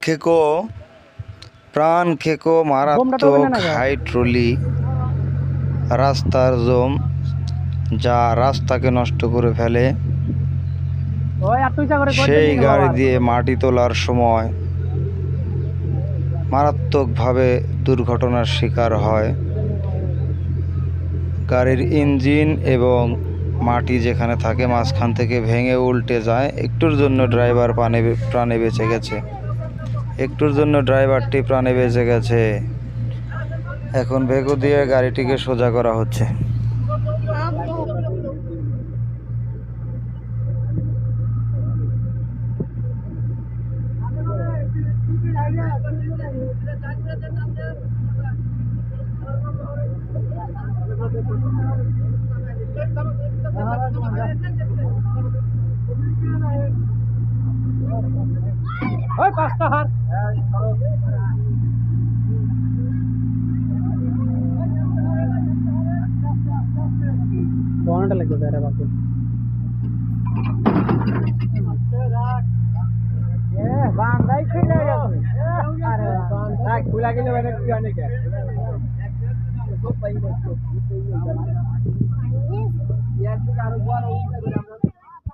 খেকো প্রাণ খেকো মারাত্মক হাইড্রোলি রাস্তার জোম যা রাস্তাকে নষ্ট করে ফেলে। সেই গাড়ি দিয়ে মাটি তোলার সময় মারাত্মকভাবে দুর্ঘটনার শিকার হয়। গাড়ির ইঞ্জিন এবং মাটি যেখানে থাকে মাঝখান থেকে ভেঙে উল্টে যায়। একটুর জন্য ড্রাইভার প্রাণে বেঁচে গেছে। একটুর জন্য ড্রাইভারটি প্রাণে বেঁচে গেছে। এখন ভেকু দিয়ে গাড়িটিকে সোজা করা হচ্ছে। బాగుంటా లేదు వేరే బాబు বান্দাই খুলে গেছে আরে বান্দা খুলে গেলে মানে কি অনেক সব পাই না ইয়ার থেকে আরো বড়